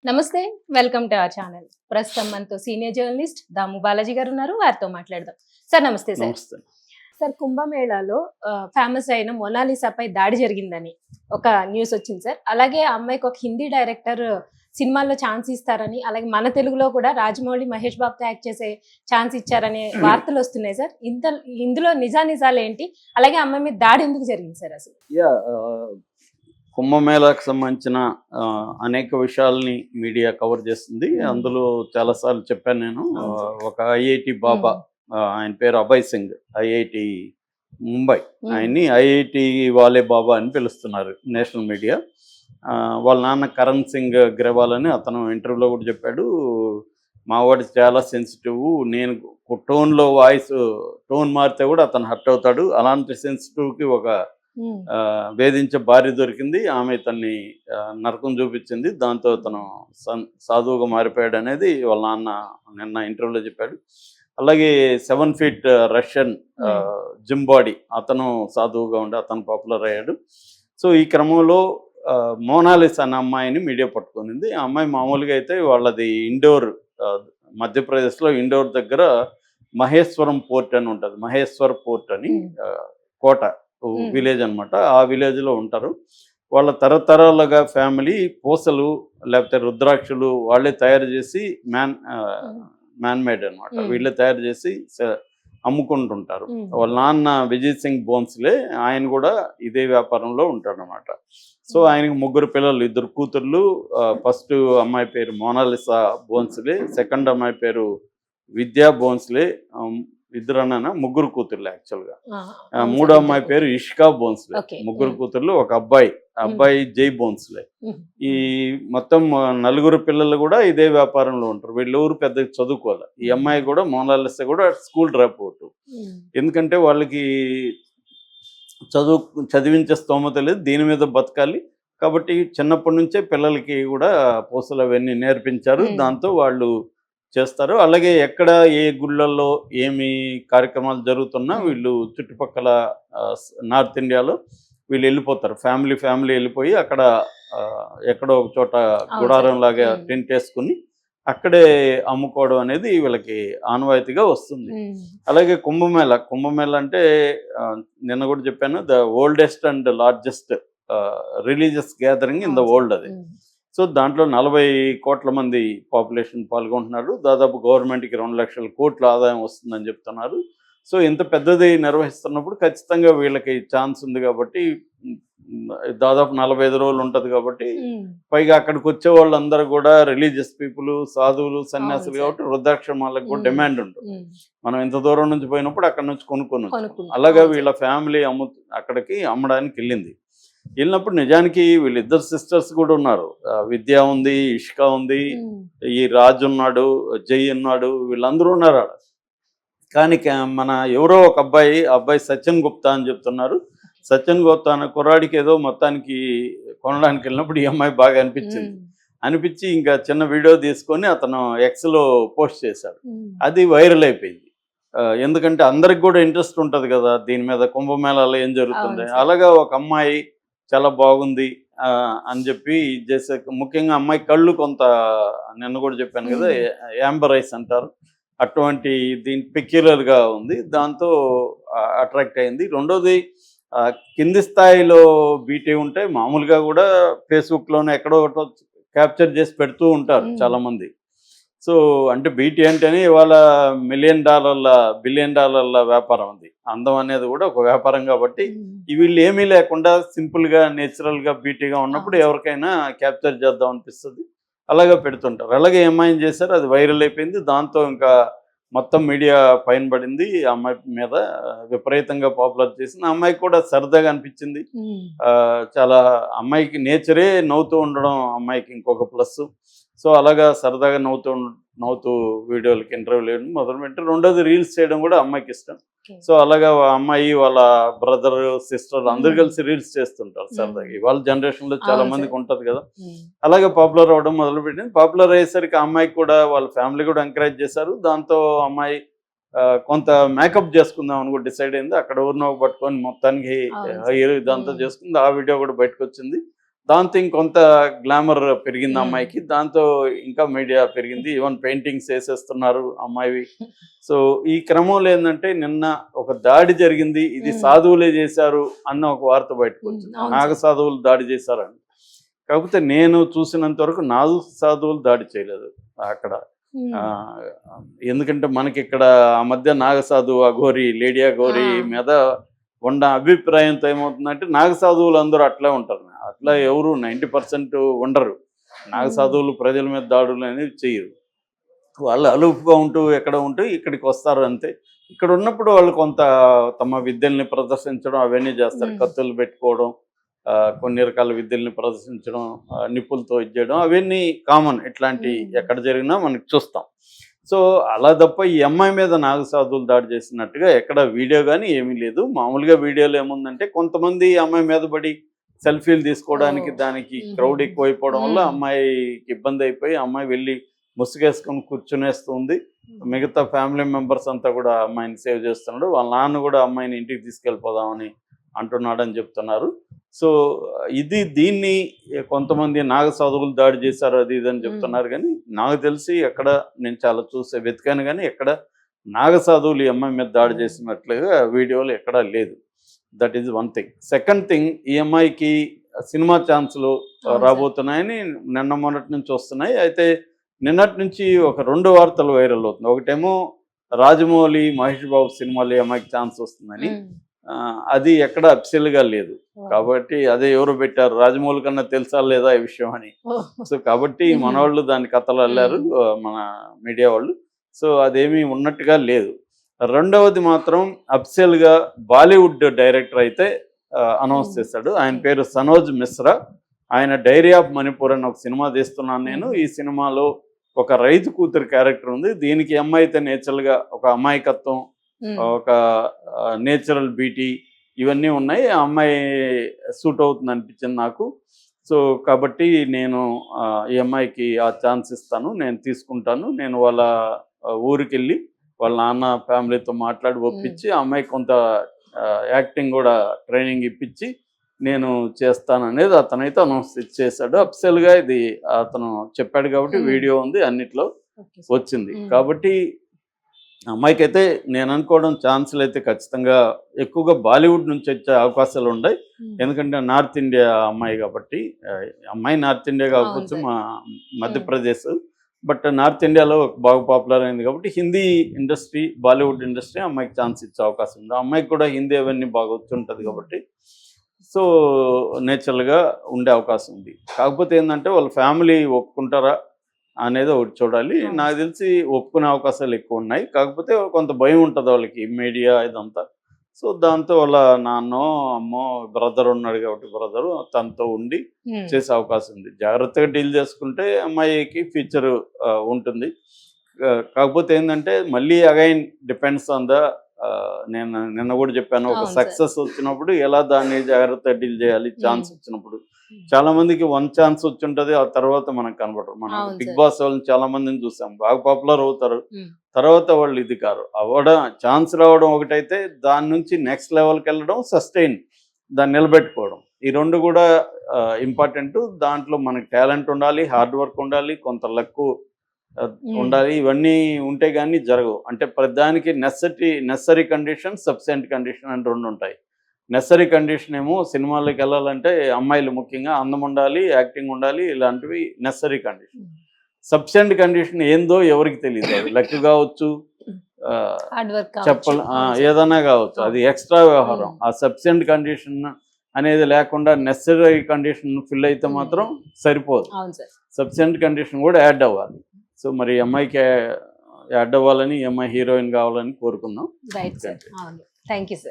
నమస్తే. Welcome to our channel. ప్రస్తుతం మనతో సీనియర్ జర్నలిస్ట్ దాము బాలాజీ గారు ఉన్నారు. వారితో మాట్లాడదాం. సార్ నమస్తే సార్. నమస్తే. సార్ కుంభమేళాలో ఫేమస్ అయిన మొనాలిసాపై దాడి జరిగిందని ఒక న్యూస్ వచ్చింది సార్. అలాగే ఆ అమ్మాయికి ఒక హిందీ డైరెక్టర్ సినిమాల్లో ఛాన్స్ ఇస్తారని, అలాగే మన తెలుగులో కూడా రాజమౌళి, మహేష్ బాబుతో యాక్ట్ చేసే ఛాన్స్ ఇచ్చారనే వార్తలు వస్తున్నాయి సార్. ఇందులో నిజానిజాలు ఏంటి? అలాగే అమ్మాయి మీద దాడి ఎందుకు జరిగింది సార్ అసలు? కుంభమేళాకు సంబంధించిన అనేక విషయాల్ని మీడియా కవర్ చేస్తుంది. అందులో చాలాసార్లు చెప్పాను నేను. ఒక ఐఐటి బాబా, ఆయన పేరు అభయ్ సింగ్, ఐఐటి ముంబై, ఆయన్ని ఐఐటి వాలే బాబా అని పిలుస్తున్నారు నేషనల్ మీడియా. వాళ్ళ నాన్న కరణ్ సింగ్ గ్రేవాల్ అని అతను ఇంటర్వ్యూలో కూడా చెప్పాడు, మావాడు చాలా సెన్సిటివ్, నేను టోన్లో టోన్ మారితే కూడా అతను హర్ట్ అవుతాడు, అలాంటి సెన్సిటివ్కి ఒక వేధించే భార్య దొరికింది, ఆమె తన్ని నరకం చూపించింది, దాంతో తను సాధువుగా మారిపోయాడు అనేది వాళ్ళ నాన్న నిన్న ఇంటర్వ్యూలో చెప్పాడు. అలాగే 7 feet రష్యన్ జిమ్ బాడీ, అతను సాధువుగా ఉండి అతను పాపులర్ అయ్యాడు. సో ఈ క్రమంలో మోనాలిసా అనే అమ్మాయిని మీడియా పట్టుకునింది. ఆ అమ్మాయి మామూలుగా అయితే వాళ్ళది ఇండోర్, మధ్యప్రదేశ్లో ఇండోర్ దగ్గర మహేశ్వరం పోర్ట్ అని ఉంటుంది, మహేశ్వర్ పోర్ట్ అని కోట విలేజ్ అనమాట. ఆ విలేజ్లో ఉంటారు. వాళ్ళ తరతరాలుగా ఫ్యామిలీ పూసలు లేకపోతే రుద్రాక్షలు వాళ్ళే తయారు చేసి మ్యాన్ మేడ్ అనమాట, వీళ్ళే తయారు చేసి అమ్ముకుంటుంటారు. వాళ్ళ నాన్న విజయ్ సింగ్ బోన్స్లే, ఆయన కూడా ఇదే వ్యాపారంలో ఉంటాడనమాట. సో ఆయనకు 3 పిల్లలు, 2 కూతుర్లు. ఫస్ట్ అమ్మాయి పేరు మోనాలిసా బోన్స్లే, సెకండ్ అమ్మాయి పేరు విద్యా బోన్స్లే, 3 కూతుర్లు యాక్చువల్గా. 3వ అమ్మాయి పేరు ఇష్కా బోన్స్లే, 3 కూతుర్లు, ఒక అబ్బాయి జై బోన్స్లే. ఈ మొత్తం 4 పిల్లలు కూడా ఇదే వ్యాపారంలో ఉంటారు. వీళ్ళెవరు పెద్దగా చదువుకోవాలి. ఈ అమ్మాయి కూడా, మోనాలిసా కూడా స్కూల్ డ్రాప్ అవుట్, ఎందుకంటే వాళ్ళకి చదివించే స్తోమత లేదు, దీని మీద బతకాలి కాబట్టి చిన్నప్పటి నుంచే పిల్లలకి కూడా పూసలు అవన్నీ నేర్పించారు, దాంతో వాళ్ళు చేస్తారు. అలాగే ఎక్కడ ఏ గుళ్ళల్లో ఏమి కార్యక్రమాలు జరుగుతున్నా వీళ్ళు చుట్టుపక్కల నార్త్ ఇండియాలో వీళ్ళు వెళ్ళిపోతారు, ఫ్యామిలీ వెళ్ళిపోయి అక్కడ ఎక్కడో ఒక చోట గుడారం లాగా టెంట్ వేసుకుని అక్కడే అమ్ముకోవడం అనేది వీళ్ళకి ఆనవాయితీగా వస్తుంది. అలాగే కుంభమేళ అంటే నిన్న కూడా చెప్పాను, the oldest and largest religious gathering in the world అది. సో దాంట్లో 40 కోట్ల మంది పాపులేషన్ పాల్గొంటున్నారు. దాదాపు గవర్నమెంట్కి 2 లక్షల కోట్ల ఆదాయం వస్తుందని చెప్తున్నారు. సో ఇంత పెద్దది నిర్వహిస్తున్నప్పుడు ఖచ్చితంగా వీళ్ళకి ఛాన్స్ ఉంది కాబట్టి, దాదాపు 45 రోజులు ఉంటుంది కాబట్టి, పైగా అక్కడికి వచ్చే వాళ్ళందరూ కూడా రిలీజియస్ పీపుల్, సాధువులు, సన్యాసులు కాబట్టి రుద్రాక్షమాలకు కూడా డిమాండ్ ఉంటుంది. మనం ఇంత దూరం నుంచి పోయినప్పుడు అక్కడ నుంచి కొనుక్కొని, అలాగా వీళ్ళ ఫ్యామిలీ అక్కడికి అమ్మడానికి వెళ్ళినప్పుడు నిజానికి వీళ్ళిద్దరు సిస్టర్స్ కూడా ఉన్నారు. విద్య ఉంది, ఇష్కా ఉంది, ఈ రాజు ఉన్నాడు, జై ఉన్నాడు, వీళ్ళందరూ ఉన్నారు ఆడ. కానీ మన ఎవరో ఒక అబ్బాయి సచిన్ గుప్తా అని చెప్తున్నారు. సచిన్ గుప్తా అనే కుర్రాడికి ఏదో మొత్తానికి కొనడానికి వెళ్ళినప్పుడు ఈ అమ్మాయి బాగా అనిపించి ఇంకా చిన్న వీడియో తీసుకొని అతను ఎక్స్లో పోస్ట్ చేశాడు. అది వైరల్ అయిపోయింది. ఎందుకంటే అందరికి కూడా ఇంట్రెస్ట్ ఉంటుంది కదా దీని మీద, కుంభమేళాలో ఏం జరుగుతుంది. అలాగా ఒక అమ్మాయి చాలా బాగుంది అని చెప్పి చేసే, ముఖ్యంగా అమ్మాయి కళ్ళు కొంత, నిన్న కూడా చెప్పాను కదా, యాంబర్ ఐస్ అంటారు, అటువంటి దీని పెక్యులర్గా ఉంది, దాంతో అట్రాక్ట్ అయింది. రెండోది, కింది స్థాయిలో బీటీ ఉంటే మామూలుగా కూడా ఫేస్బుక్లోనే ఎక్కడో ఒకటో క్యాప్చర్ చేసి పెడుతూ ఉంటారు చాలామంది. సో అంటే బీటీ అంటేనే ఇవాళ బిలియన్ డాలర్ల వ్యాపారం ఉంది. అందం అనేది కూడా ఒక వ్యాపారం కాబట్టి వీళ్ళు ఏమీ లేకుండా సింపుల్గా నేచురల్గా బీటీగా ఉన్నప్పుడు ఎవరికైనా క్యాప్చర్ చేద్దాం అనిపిస్తుంది, అలాగే పెడుతుంటారు. అలాగే ఏమైనా చేశారు, అది వైరల్ అయిపోయింది. దాంతో ఇంకా మొత్తం మీడియా పైన పడింది, ఆ అమ్మాయి మీద విపరీతంగా పాపులర్ చేసింది. ఆ అమ్మాయికి కూడా సరదాగా అనిపించింది. చాలా అమ్మాయికి నేచరే నవ్వుతూ ఉండడం అమ్మాయికి ఇంకొక ప్లస్. సో అలాగా సరదాగా నవ్వుతూ వీడియోలకి ఇంటర్వ్యూలు వేయడం మొదలుపెట్టి, రెండోది రీల్స్ చేయడం కూడా అమ్మాయికి ఇష్టం. సో అలాగా అమ్మాయి వాళ్ళ బ్రదర్, సిస్టర్ అందరు కలిసి రీల్స్ చేస్తుంటారు సరదాగా. ఇవాళ జనరేషన్లో చాలా మందికి ఉంటుంది కదా. అలాగే పాపులర్ అవ్వడం మొదలుపెట్టింది. పాపులర్ అయ్యేసరికి ఆ అమ్మాయికి కూడా వాళ్ళ ఫ్యామిలీ కూడా ఎంకరేజ్ చేశారు. దాంతో అమ్మాయి కొంత మేకప్ చేసుకుందాం అని కూడా డిసైడ్ అయింది. అక్కడ ఊరినో పట్టుకొని మొత్తానికి హెయిర్ ఇదంతా చేసుకుంది. ఆ వీడియో కూడా బయటకు వచ్చింది. దాంతో ఇంకొంత గ్లామర్ పెరిగింది Hmm. అమ్మాయికి, దాంతో ఇంకా మీడియా పెరిగింది, ఈవెన్ పెయింటింగ్స్ వేసేస్తున్నారు అమ్మాయివి. సో ఈ క్రమంలో ఏంటంటే నిన్న ఒక దాడి జరిగింది, ఇది సాధువులే చేశారు అన్న ఒక వార్త బయటకు వచ్చింది, అవును నాగ సాధువులు దాడి చేశారని. కాకపోతే నేను చూసినంత వరకు నాగ సాధువులు దాడి చేయలేదు అక్కడ. ఆ, ఎందుకంటే మనకి ఇక్కడ ఆ మధ్య నాగసాధు అఘోరి, లేడీ అఘోరి మీద ఉన్న అభిప్రాయంతో ఏమవుతుందంటే నాగసాధువులు అందరూ అట్లే ఉంటారు, అట్లా ఎవరు 90% ఉండరు. నాగసాధువులు ప్రజల మీద దాడులు అనేవి చేయరు, వాళ్ళు అలుపుగా ఉంటూ ఎక్కడ ఉంటూ ఇక్కడికి వస్తారు అంతే. ఇక్కడ ఉన్నప్పుడు వాళ్ళు కొంత తమ విద్యల్ని ప్రదర్శించడం అవన్నీ చేస్తారు, కత్తులు పెట్టుకోవడం, కొన్ని రకాల విద్యల్ని ప్రదర్శించడం, నిప్పులతో ఇచ్చేయడం, అవన్నీ కామన్, ఇట్లాంటి ఎక్కడ జరిగినా మనకి చూస్తాం. సో అలా తప్ప ఈ అమ్మాయి మీద నాగసాధువులు దాడి చేసినట్టుగా ఎక్కడ వీడియో కానీ ఏమీ లేదు. మామూలుగా వీడియోలో ఏముందంటే కొంతమంది ఈ అమ్మాయి మీద పడి సెల్ఫీలు తీసుకోవడానికి దానికి క్రౌడ్ ఎక్కువైపోవడం వల్ల అమ్మాయికి ఇబ్బంది అయిపోయి అమ్మాయి వెళ్ళి ముసుగేసుకొని కూర్చునేస్తుంది. మిగతా ఫ్యామిలీ మెంబర్స్ అంతా కూడా అమ్మాయిని సేవ్ చేస్తున్నాడు, వాళ్ళ నాన్న కూడా అమ్మాయిని ఇంటికి తీసుకెళ్ళిపోదామని అంటున్నాడని చెప్తున్నారు. సో దీన్ని కొంతమంది నాగ సాధువులు దాడి చేశారు అది ఇది అని చెప్తున్నారు, కానీ నాకు తెలిసి ఎక్కడ నేను చాలా వెతికాను కానీ ఎక్కడ నాగ సాధువులు ఈ అమ్మాయి మీద దాడి చేసినట్లుగా వీడియోలు ఎక్కడా లేదు. That is one thing. Second thing, ఈ అమ్మాయికి సినిమా ఛాన్సులు రాబోతున్నాయని నిన్న మొన్నటి నుంచి వస్తున్నాయి. అయితే నిన్నటి నుంచి ఒక 2 వార్తలు వైరల్ అవుతుంది. ఒకటేమో రాజమౌళి, మహేష్ బాబు సినిమాలో ఈ అమ్మాయికి ఛాన్స్ వస్తుందని, అది ఎక్కడ అఫిషియల్గా లేదు. కాబట్టి అదే ఎవరు పెట్టారు, రాజమౌళి కన్నా తెలుసా లేదా ఈ విషయం అని. సో కాబట్టి మనవాళ్ళు దాని కథలు అల్లారు, మన మీడియా వాళ్ళు. సో అదేమీ ఉన్నట్టుగా లేదు. రెండవది మాత్రం అఫిషియల్గా బాలీవుడ్ డైరెక్టర్ అయితే అనౌన్స్ చేశాడు, ఆయన పేరు సనోజ్ మిశ్రా. ఆయన డైరీ ఆఫ్ మణిపూర్ అని ఒక సినిమా తీస్తున్నాను నేను. ఈ సినిమాలో ఒక రైతు కూతురు క్యారెక్టర్ ఉంది. దీనికి అమ్మాయి అయితే నేచురల్గా ఒక అమాయకత్వం, ఒక నేచురల్ బ్యూటీ ఇవన్నీ ఉన్నాయి. ఆ అమ్మాయి సూట్ అవుతుంది అనిపించింది నాకు. సో కాబట్టి నేను ఈ అమ్మాయికి ఆ ఛాన్స్ ఇస్తాను, నేను తీసుకుంటాను. నేను వాళ్ళ ఊరికి వెళ్ళి వాళ్ళ నాన్న ఫ్యామిలీతో మాట్లాడి ఒప్పించి ఆ అమ్మాయికి కొంత యాక్టింగ్ కూడా ట్రైనింగ్ ఇప్పించి నేను చేస్తాను అనేది అతనైతే అనౌన్స్ చేశాడు. అఫిషియల్గా ఇది అతను చెప్పాడు కాబట్టి వీడియో ఉంది, అన్నిట్లో వచ్చింది. కాబట్టి అమ్మాయికి అయితే నేను అనుకోవడం ఛాన్సులు అయితే ఖచ్చితంగా ఎక్కువగా బాలీవుడ్ నుంచి వచ్చే అవకాశాలు ఉన్నాయి. ఎందుకంటే నార్త్ ఇండియా అమ్మాయి కాబట్టి, అమ్మాయి నార్త్ ఇండియా కాకపోతే మా మధ్యప్రదేశ్, బట్ నార్త్ ఇండియాలో బాగా పాపులర్ అయింది కాబట్టి హిందీ ఇండస్ట్రీ, బాలీవుడ్ ఇండస్ట్రీ అమ్మాయికి ఛాన్స్ ఇచ్చే అవకాశం ఉంది. అమ్మాయికి కూడా హిందీ అవన్నీ బాగా వచ్చి ఉంటుంది కాబట్టి సో నేచురల్గా ఉండే అవకాశం ఉంది. కాకపోతే ఏంటంటే వాళ్ళ ఫ్యామిలీ ఒప్పుకుంటారా అనేది ఒకటి చూడాలి. నాకు తెలిసి ఒప్పుకునే అవకాశాలు ఎక్కువ ఉన్నాయి. కాకపోతే కొంత భయం ఉంటుంది వాళ్ళకి, మీడియా ఇదంతా. సో దాంతో వాళ్ళ నాన్నో అమ్మో బ్రదర్ ఉన్నాడు కాబట్టి బ్రదరు తనతో ఉండి చేసే అవకాశం ఉంది. జాగ్రత్తగా డీల్ చేసుకుంటే అమ్మాయికి ఫ్యూచర్ ఉంటుంది. కాకపోతే ఏంటంటే మళ్ళీ అగైన్ డిపెండ్స్ ఆన్ ద, నేను నిన్న కూడా చెప్పాను, ఒక సక్సెస్ వచ్చినప్పుడు ఎలా దాన్ని జాగ్రత్తగా డీల్ చేయాలి. ఛాన్స్ వచ్చినప్పుడు చాలా మందికి 1 ఛాన్స్ వచ్చి ఉంటుంది, ఆ తర్వాత మనకు కనబడరు. మనం బిగ్ బాస్ వాళ్ళని చాలా మందిని చూసాం, బాగా పాపులర్ అవుతారు, తర్వాత వాళ్ళు ఇది కారు. ఛాన్స్ రావడం ఒకటైతే దాని నుంచి నెక్స్ట్ లెవెల్కి వెళ్ళడం, సస్టైన్ దాన్ని నిలబెట్టుకోవడం, ఈ 2 కూడా ఇంపార్టెంట్. దాంట్లో మనకి టాలెంట్ ఉండాలి, హార్డ్ వర్క్ ఉండాలి, కొంత లక్ ఉండాలి. ఇవన్నీ ఉంటే కానీ జరగవు. అంటే ప్రతిదానికి నెసరీ కండిషన్, సబ్సెంట్ కండిషన్ అని 2 ఉంటాయి. నెసరీ కండిషన్ ఏమో సినిమాల్లోకి వెళ్ళాలంటే అమ్మాయిలు ముఖ్యంగా అందం ఉండాలి, యాక్టింగ్ ఉండాలి, ఇలాంటివి నెసరీ కండిషన్. సబ్సెంట్ కండిషన్ ఏందో ఎవరికి తెలియదు, అది లక్ కావచ్చు, ఏదైనా కావచ్చు, అది ఎక్స్ట్రా వ్యవహారం. ఆ సబ్సెంట్ కండిషన్ అనేది లేకుండా నెసరీ కండిషన్ ఫిల్ అయితే మాత్రం సరిపోదు, సబ్సెంట్ కండిషన్ కూడా యాడ్ అవ్వాలి. సో మరి అమ్మాయికి యాడ్ అవ్వాలని, అమ్మాయి హీరోయిన్ కావాలని కోరుకుందాం. Right sir, thank you sir.